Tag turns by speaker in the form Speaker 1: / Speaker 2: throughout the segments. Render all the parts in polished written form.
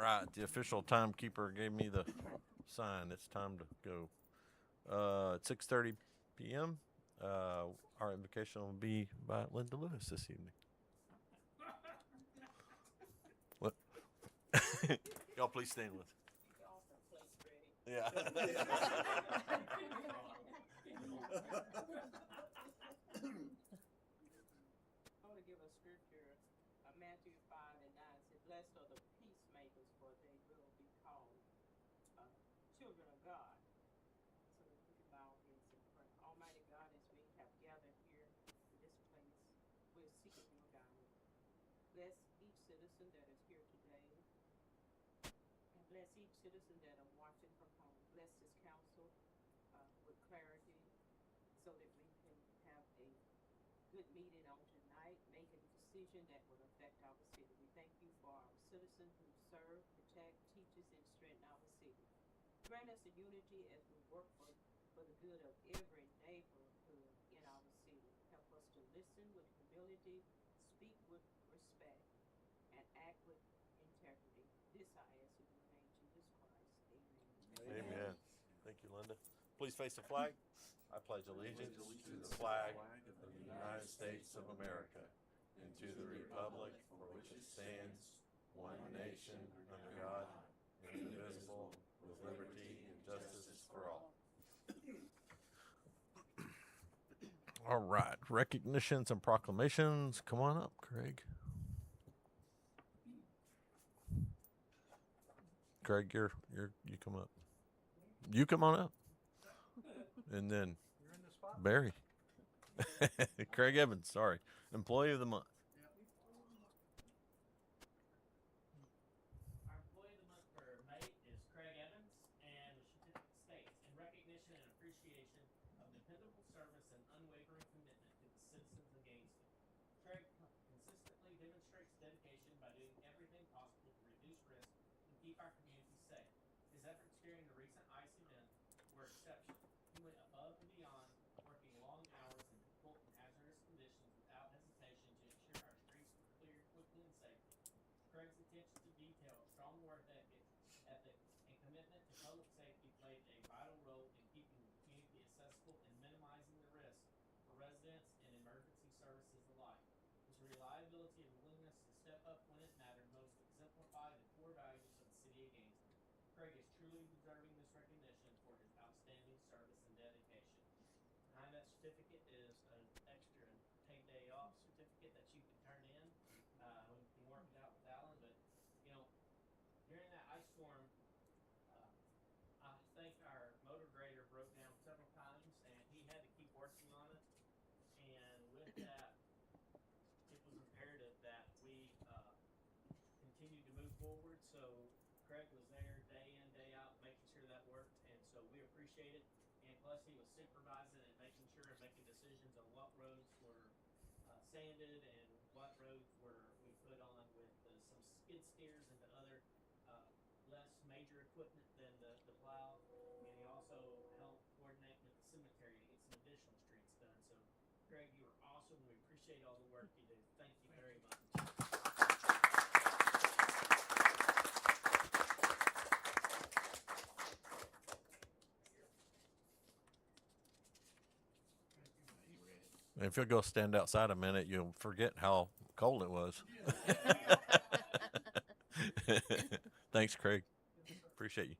Speaker 1: right, the official timekeeper gave me the sign. It's time to go. At 6:30 p.m. Our invocation will be by Linda Lewis this evening. What? Y'all please stand with. Yeah.
Speaker 2: I want to give a scripture. Matthew 5:9 said, "Blessed are the peacemakers, for they will be called children of God." So we can bow our heads in prayer. Almighty God, as we have gathered here in this place, we're seeking your guidance. Bless each citizen that is here today, and bless each citizen that are watching from home. Bless this council with clarity, so that we can have a good meeting on tonight, make a decision that will affect our city. We thank you for our citizens who serve, protect, teaches, and strengthen our city. Grant us a unity as we work for the good of every neighborhood in our city. Help us to listen with humility, speak with respect, and act with integrity. This I ask in your name, Jesus Christ. Amen.
Speaker 1: Amen. Thank you, Linda. Please face the flag. I pledge allegiance to the flag of the United States of America and to the republic for which it stands, one nation, under God, indivisible, with liberty and justice for all. All right, recognitions and proclamations. Come on up, Craig. Craig, you come up. You come on up. And then Barry. Craig Evans, sorry. Employee of the Month.
Speaker 3: Our Employee of the Month for May is Craig Evans, and the certificate states, in recognition and appreciation of dependable service and unwavering commitment to the citizens of Gainesville. Craig consistently demonstrates dedication by doing everything possible to reduce risk and keep our community safe. His efforts during the recent ice event were exceptional. He went above and beyond, working long hours in difficult and hazardous conditions without hesitation to ensure our streets were cleared quickly and safely. Craig's attention to detail, strong work ethic, and commitment to public safety played a vital role in keeping the community accessible and minimizing the risk for residents and emergency services alike. His reliability and willingness to step up when it mattered most exemplify the core values of the city of Gainesville. Craig is truly deserving this recognition for his outstanding service and dedication. Behind that certificate is an extra paid day off certificate that you can turn in when you can work it out with Alan. But, you know, during that ice storm, I think our motor grader broke down several times, and he had to keep working on it. And with that, it was imperative that we continue to move forward. So Craig was there day in, day out, making sure that worked, and so we appreciate it. And plus, he was supervising and making sure and making decisions on what roads were sanded and what roads were we put on with some skid steers and the other less major equipment than the plow. And he also helped coordinate with the cemetery to get some additional streets done. So, Craig, you are awesome. We appreciate all the work you do. Thank you very much.
Speaker 1: If you'll go stand outside a minute, you'll forget how cold it was. Thanks, Craig. Appreciate you.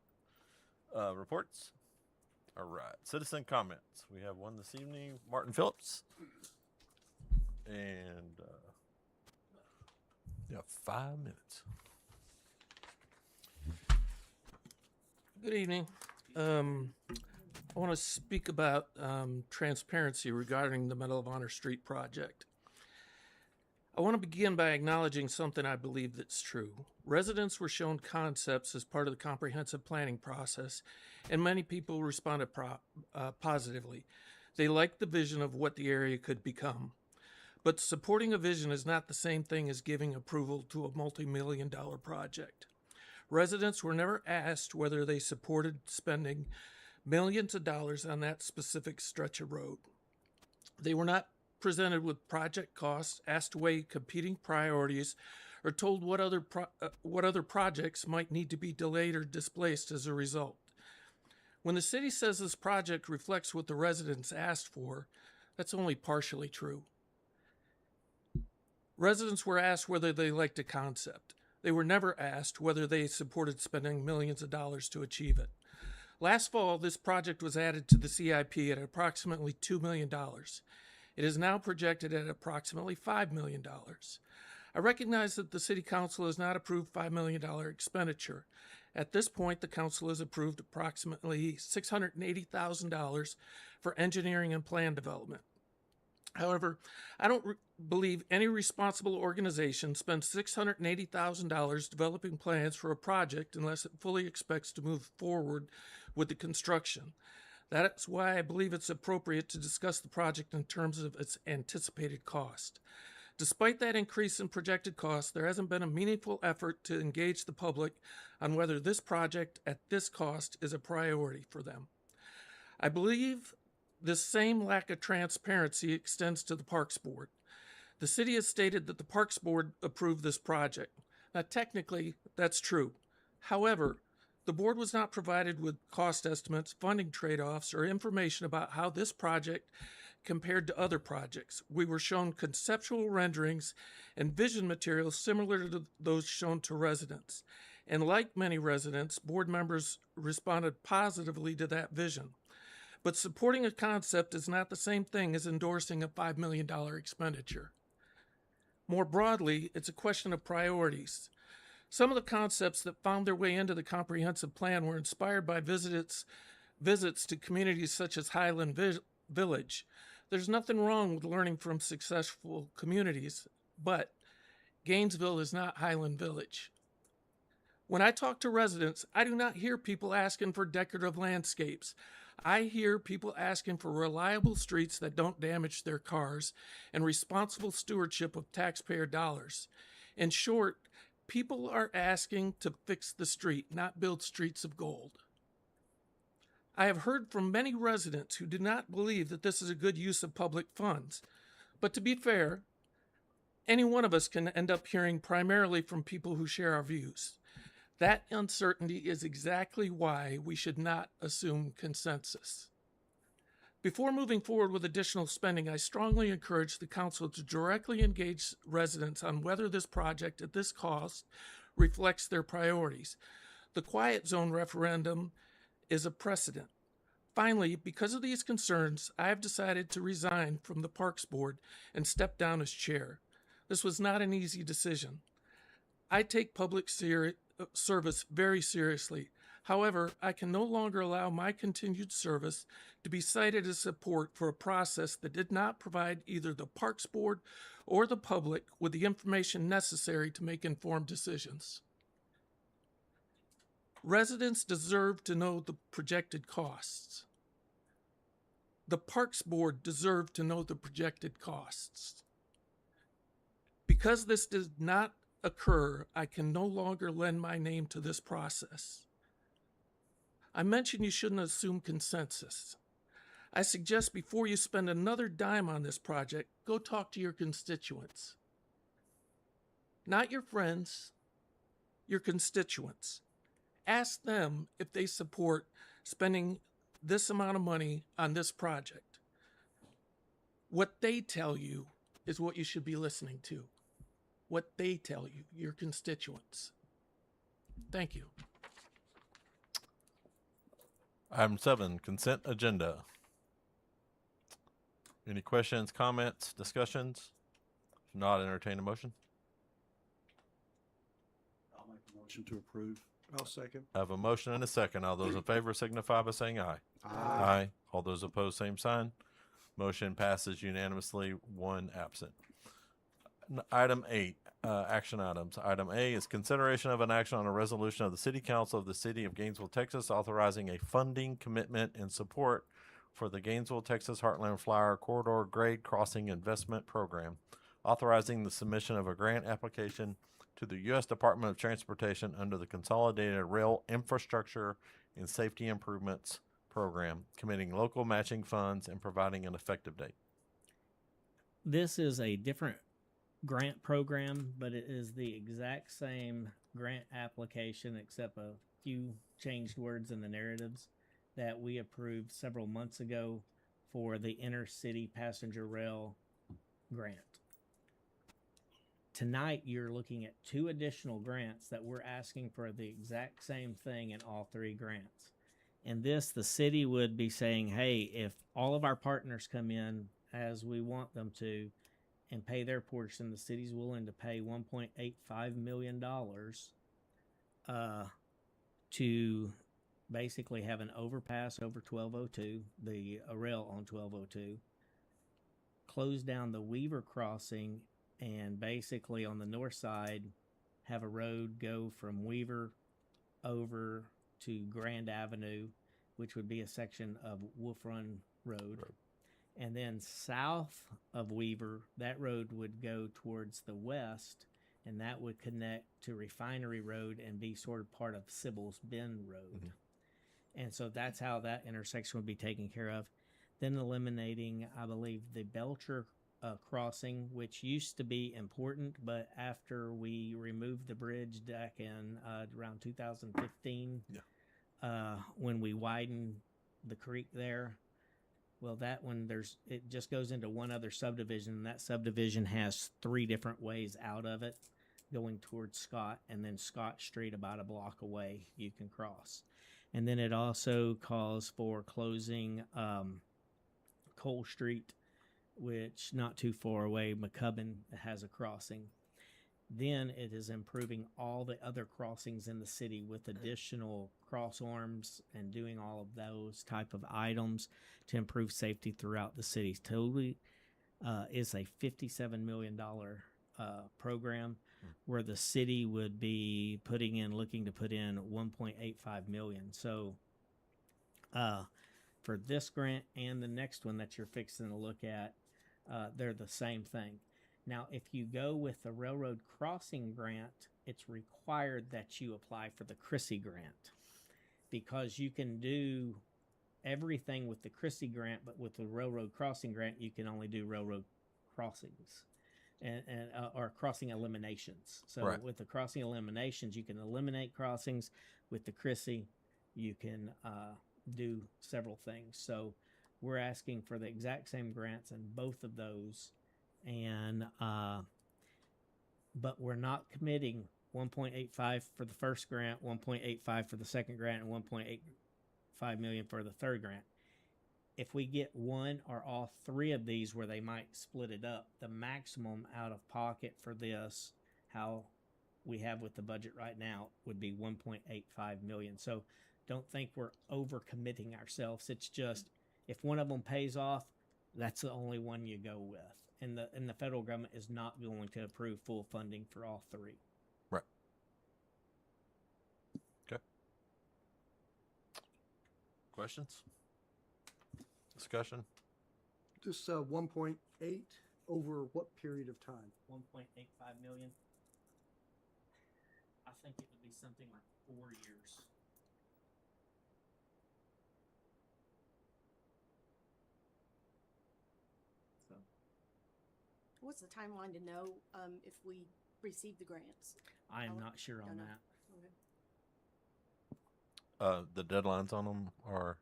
Speaker 1: Reports? All right. Citizen comments. We have one this evening. Martin Phillips. And you have 5 minutes.
Speaker 4: Good evening. I want to speak about transparency regarding the Medal of Honor Street project. I want to begin by acknowledging something I believe that's true. Residents were shown concepts as part of the comprehensive planning process, and many people responded positively. They liked the vision of what the area could become. But supporting a vision is not the same thing as giving approval to a multi-million-dollar project. Residents were never asked whether they supported spending millions of dollars on that specific stretch of road. They were not presented with project costs, asked to weigh competing priorities, or told what other projects might need to be delayed or displaced as a result. When the city says this project reflects what the residents asked for, that's only partially true. Residents were asked whether they liked a concept. They were never asked whether they supported spending millions of dollars to achieve it. Last fall, this project was added to the CIP at approximately $2 million. It is now projected at approximately $5 million. I recognize that the City Council has not approved $5 million expenditure. At this point, the Council has approved approximately $680,000 for engineering and plan development. However, I don't believe any responsible organization spends $680,000 developing plans for a project unless it fully expects to move forward with the construction. That's why I believe it's appropriate to discuss the project in terms of its anticipated cost. Despite that increase in projected cost, there hasn't been a meaningful effort to engage the public on whether this project at this cost is a priority for them. I believe this same lack of transparency extends to the Parks Board. The city has stated that the Parks Board approved this project. Now, technically, that's true. However, the board was not provided with cost estimates, funding trade-offs, or information about how this project compared to other projects. We were shown conceptual renderings and vision materials similar to those shown to residents. And like many residents, board members responded positively to that vision. But supporting a concept is not the same thing as endorsing a $5 million expenditure. More broadly, it's a question of priorities. Some of the concepts that found their way into the comprehensive plan were inspired by visits to communities such as Highland Village. There's nothing wrong with learning from successful communities, but Gainesville is not Highland Village. When I talk to residents, I do not hear people asking for decorative landscapes. I hear people asking for reliable streets that don't damage their cars and responsible stewardship of taxpayer dollars. In short, people are asking to fix the street, not build streets of gold. I have heard from many residents who do not believe that this is a good use of public funds. But to be fair, any one of us can end up hearing primarily from people who share our views. That uncertainty is exactly why we should not assume consensus. Before moving forward with additional spending, I strongly encourage the council to directly engage residents on whether this project at this cost reflects their priorities. The quiet zone referendum is a precedent. Finally, because of these concerns, I have decided to resign from the Parks Board and step down as chair. This was not an easy decision. I take public service very seriously. However, I can no longer allow my continued service to be cited as support for a process that did not provide either the Parks Board or the public with the information necessary to make informed decisions. Residents deserve to know the projected costs. The Parks Board deserved to know the projected costs. Because this did not occur, I can no longer lend my name to this process. I mentioned you shouldn't assume consensus. I suggest before you spend another dime on this project, go talk to your constituents. Not your friends, your constituents. Ask them if they support spending this amount of money on this project. What they tell you is what you should be listening to. What they tell you, your constituents. Thank you.
Speaker 1: Item 7, consent agenda. Any questions, comments, discussions? If not, entertain a motion.
Speaker 5: I'll make a motion to approve. I'll second.
Speaker 1: I have a motion and a second. All those in favor signify by saying aye.
Speaker 5: Aye.
Speaker 1: All those opposed, same sign. Motion passes unanimously, 1 absent. Item 8, action items. Item A is consideration of an action on a resolution of the City Council of the City of Gainesville, Texas, authorizing a funding commitment and support for the Gainesville, Texas Heartland Flyer Corridor Grade Crossing Investment Program, authorizing the submission of a grant application to the U.S. Department of Transportation under the Consolidated Rail Infrastructure and Safety Improvements Program, committing local matching funds and providing an effective date.
Speaker 6: This is a different
Speaker 3: grant program, but it is the exact same grant application except a few changed words in the narratives that we approved several months ago for the intercity passenger rail grant. Tonight, you're looking at 2 additional grants that we're asking for the exact same thing in all 3 grants. And this, the city would be saying, hey, if all of our partners come in as we want them to and pay their portion, the city's willing to pay $1.85 million to basically have an overpass over 1202, the rail on 1202, close down the Weaver crossing, and basically on the north side have a road go from Weaver over to Grand Avenue, which would be a section of Wolf Run Road. And then south of Weaver, that road would go towards the west, and that would connect to Refinery Road and be sort of part of Sybil's Bend Road. Mm-hmm. And so that's how that intersection would be taken care of. Then eliminating, I believe, the Belcher crossing, which used to be important, but after we removed the bridge back in around 2015, when we widened the creek there, well, that one, it just goes into one other subdivision, and that subdivision has 3 different ways out of it going towards Scott, and then Scott Street about a block away you can cross. And then it also calls for closing Cole Street, which not too far away, McCubbin has a crossing. Then it is improving all the other crossings in the city with additional cross arms and doing all of those type of items to improve safety throughout the city. Totally is a $57 million program where the city would be looking to put in $1.85 million. So for this grant and the next one that you're fixing to look at, they're the same thing. Now, if you go with the railroad crossing grant, it's required that you apply for the Chrissy grant, because you can do everything with the Chrissy grant, but with the railroad crossing grant, you can only do railroad crossings or crossing eliminations. So with the crossing eliminations, you can eliminate crossings. With the Chrissy, you can do several things. So we're asking for the exact same grants in both of those, and but we're not committing 1.85 for the first grant, 1.85 for the second grant, and 1.85 million for the third grant. If we get one or all 3 of these where they might split it up, the maximum out of pocket for this, how we have with the budget right now, would be 1.85 million. So don't think we're overcommitting ourselves. It's just, if one of them pays off, that's the only one you go with. And the federal government is not going to approve full funding for all 3.
Speaker 1: Right. Okay. Questions? Discussion?
Speaker 5: This 1.8 over what period of time?
Speaker 3: 1.85 million. I think it would be something like 4 years. So,
Speaker 6: what's the timeline to know if we receive the grants?
Speaker 3: I am not sure on that.
Speaker 6: Okay.
Speaker 1: The deadlines on them are?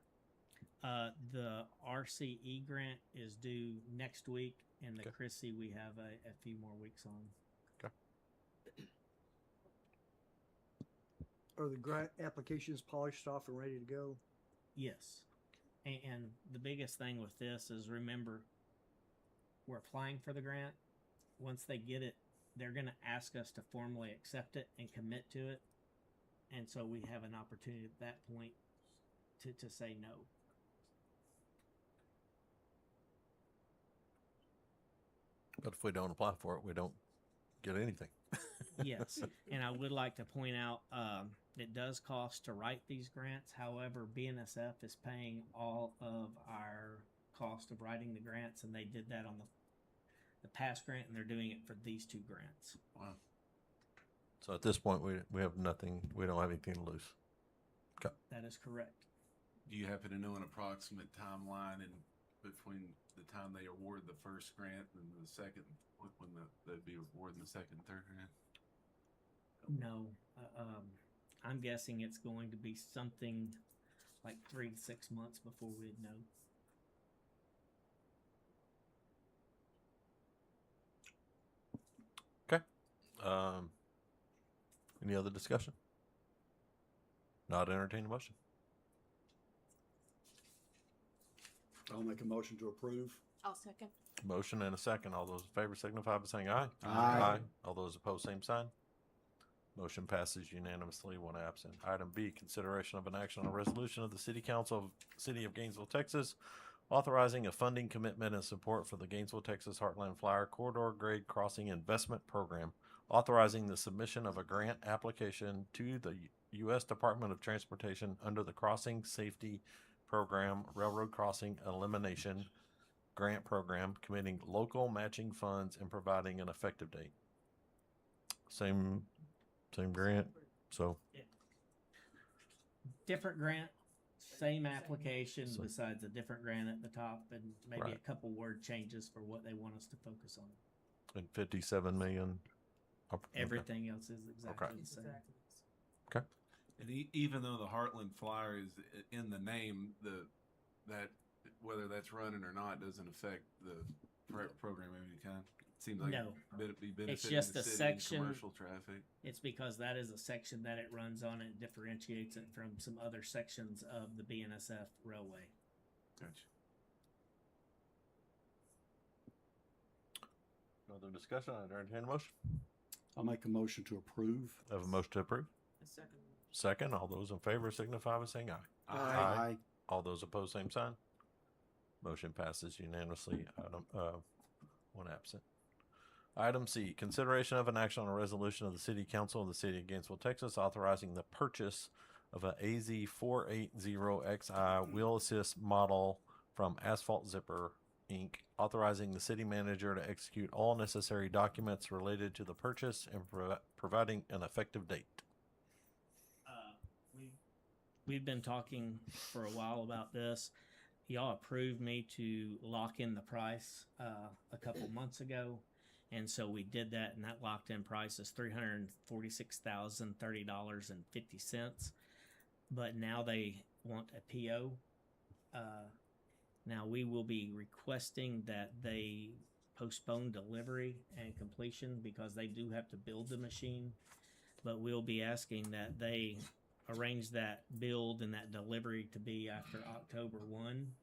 Speaker 3: The RCE grant is due next week, and the
Speaker 1: Okay.
Speaker 3: Chrissy we have a few more weeks on.
Speaker 1: Okay.
Speaker 5: Are the grant applications polished off and ready to go?
Speaker 3: Yes. And the biggest thing with this is, remember, we're applying for the grant. Once they get it, they're going to ask us to formally accept it and commit to it. And so we have an opportunity at that point to say no.
Speaker 1: But if we don't apply for it, we don't get anything.
Speaker 3: Yes. And I would like to point out, it does cost to write these grants. However, BNSF is paying all of our cost of writing the grants, and they did that on the past grant, and they're doing it for these 2 grants.
Speaker 1: Wow. So at this point, we have nothing. We don't have anything to lose. Okay.
Speaker 3: That is correct.
Speaker 7: Do you happen to know an approximate timeline in between the time they award the first grant and the second, when they'd be awarding the second, third grant?
Speaker 3: No, I'm guessing it's going to be something like 3 to 6 months before we'd know.
Speaker 1: Okay. Any other discussion? Not entertain a motion.
Speaker 5: I'll make a motion to approve.
Speaker 6: I'll second.
Speaker 1: Motion and a second. All those in favor signify by saying aye.
Speaker 5: Aye.
Speaker 1: All those opposed, same sign. Motion passes unanimously, one absent. Item B, consideration of an action on a resolution of the City Council of City of Gainesville, Texas, authorizing a funding commitment and support for the Gainesville, Texas Heartland Flyer Corridor Grade Crossing Investment Program, authorizing the submission of a grant application to the U.S. Department of Transportation under the Crossing Safety Program Railroad Crossing Elimination Grant Program, committing local matching funds and providing an effective date. Same grant. So
Speaker 3: Different grant, same application,
Speaker 1: So-
Speaker 3: besides a different grant at the top, and maybe
Speaker 1: Right.
Speaker 3: a couple word changes for what they want us to focus on.
Speaker 1: and 57 million. Okay.
Speaker 3: Everything else is exactly
Speaker 1: Okay.
Speaker 3: the same.
Speaker 7: And even though the Heartland Flyer is in the name, that whether that's running or not doesn't affect the program of any kind. It seems like
Speaker 3: No.
Speaker 7: it'd be benefiting
Speaker 3: just
Speaker 7: the
Speaker 3: a
Speaker 7: city
Speaker 3: section-
Speaker 7: and commercial traffic.
Speaker 3: It's because that is a section that it runs on and differentiates it from some other sections of the BNSF railway.
Speaker 7: Gotcha.
Speaker 1: No other discussion? I entertain a motion.
Speaker 5: I'll make a motion to approve.
Speaker 1: I have a motion to approve.
Speaker 2: A second.
Speaker 1: Second, all those in favor signify by saying aye.
Speaker 5: Aye.
Speaker 1: All those opposed, same sign. Motion passes unanimously. Item, one absent. Item C, consideration of an action on a resolution of the City Council of the City of Gainesville, Texas, authorizing the purchase of a AZ480XI wheel assist model from Asphalt Zipper, Inc., authorizing the city manager to execute all necessary documents related to the purchase and providing an effective date.
Speaker 3: We've been talking for a while about this. Y'all approved me to lock in the price a couple months ago, and so we did that, and that locked in price is $346,030.50. But now they want a PO. Now we will be requesting that they postpone delivery and completion because they do have to build the machine. But we'll be asking that they arrange that build and that delivery to be after October 1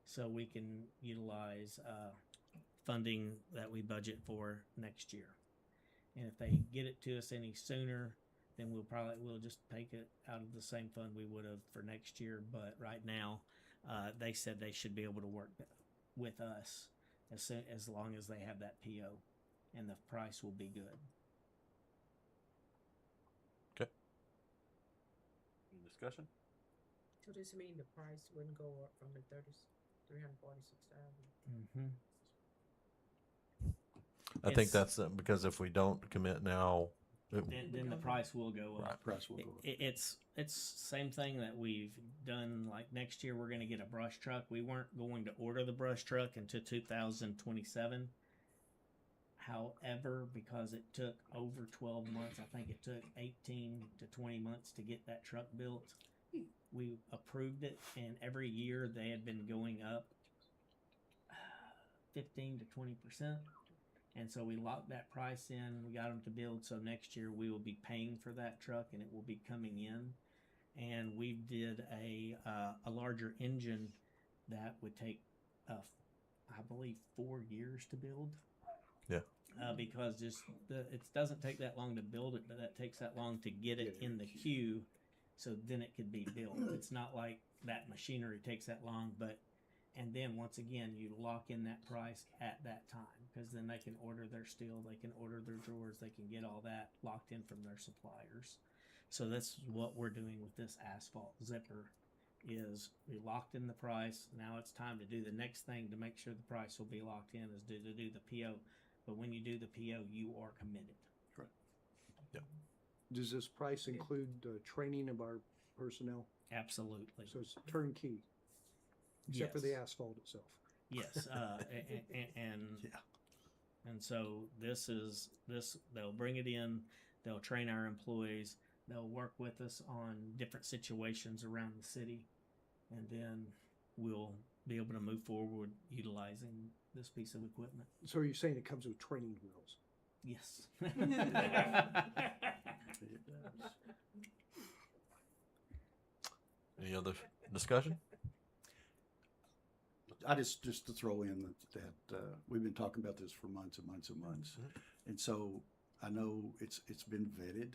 Speaker 3: so we can utilize funding that we budget for next year. And if they get it to us any sooner, then we'll just take it out of the same fund we would have for next year. But right now, they said they should be able to work with us as long as they have that PO, and the price will be good.
Speaker 1: Any discussion?
Speaker 2: So this mean the price wouldn't go up from the 346,000?
Speaker 3: Mm-hmm.
Speaker 1: I think
Speaker 3: It's-
Speaker 1: that's because if we don't commit now,
Speaker 3: Then the price will go up.
Speaker 1: Right.
Speaker 5: Price will go up.
Speaker 3: It's same thing that we've done. Like next year, we're going to get a brush truck. We weren't going to order the brush truck until 2027. However, because it took over 12 months, I think it took 18 to 20 months to get that truck built. We approved it, and every year they had been going up 15 to 20%. And so we locked that price in. We got them to build. So next year we will be paying for that truck, and it will be coming in. And we did a larger engine that would take, I believe, 4 years to build.
Speaker 1: Yeah.
Speaker 3: Because it doesn't take that long to build it, but that takes that long to get it in the queue, so then it could be built. It's not like that machinery takes that long, and then once again you lock in that price at that time, because then they can order their steel, they can order their drawers, they can get all that locked in from their suppliers. So that's what we're doing with this asphalt zipper. Is we locked in the price. Now it's time to do the next thing to make sure the price will be locked in, is to do the PO. But when you do the PO, you are committed.
Speaker 5: Does this price include training of our personnel?
Speaker 3: Absolutely.
Speaker 5: So it's turnkey, except for the
Speaker 3: Yes.
Speaker 5: asphalt itself.
Speaker 3: Yes, and
Speaker 5: Yeah.
Speaker 3: and so this they'll bring it in, they'll train our employees, they'll work with us on different situations around the city, and then we'll be able to move forward utilizing this piece of equipment.
Speaker 5: So you're saying it comes with training wheels?
Speaker 3: Yes.
Speaker 1: Any other discussion?
Speaker 8: I just to throw in that we've been talking about this for months and months and months, and so I know it's been vetted,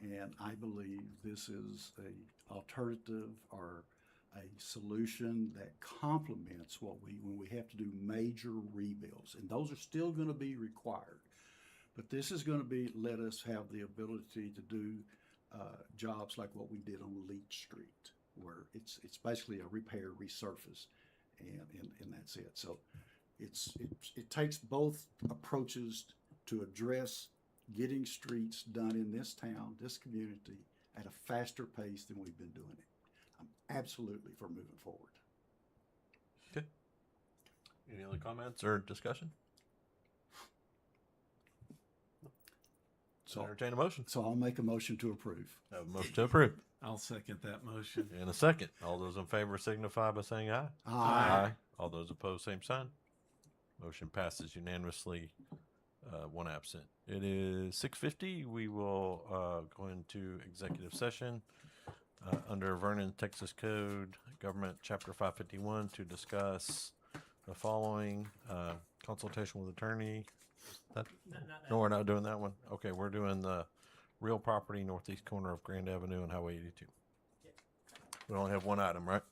Speaker 8: and I believe this is a alternative or a solution that complements what when we have to do major rebuilds, and those are still going to be required, but this is going to let us have the ability to do jobs like what we did on Leach Street, where it's basically a repair, resurface. And that's it. So it takes both approaches to address getting streets done in this town, this community, at a faster pace than we've been doing it. I'm absolutely for moving forward.
Speaker 1: Okay. Any other comments or discussion? So entertain a motion.
Speaker 8: So I'll make a motion to approve.
Speaker 1: Have a motion to approve.
Speaker 7: I'll second that motion.
Speaker 1: In a second. All those in favor signify by saying aye.
Speaker 8: Aye.
Speaker 1: All those opposed, same sign. Motion passes unanimously. One absent. It is 6:50. We will go into executive session under Vernon, Texas Code, Government Chapter 551 to discuss the following: consultation with attorney. No, we're not doing that one. Okay, we're doing the real property northeast corner of Grand Avenue and Highway 82. We only have one item, right?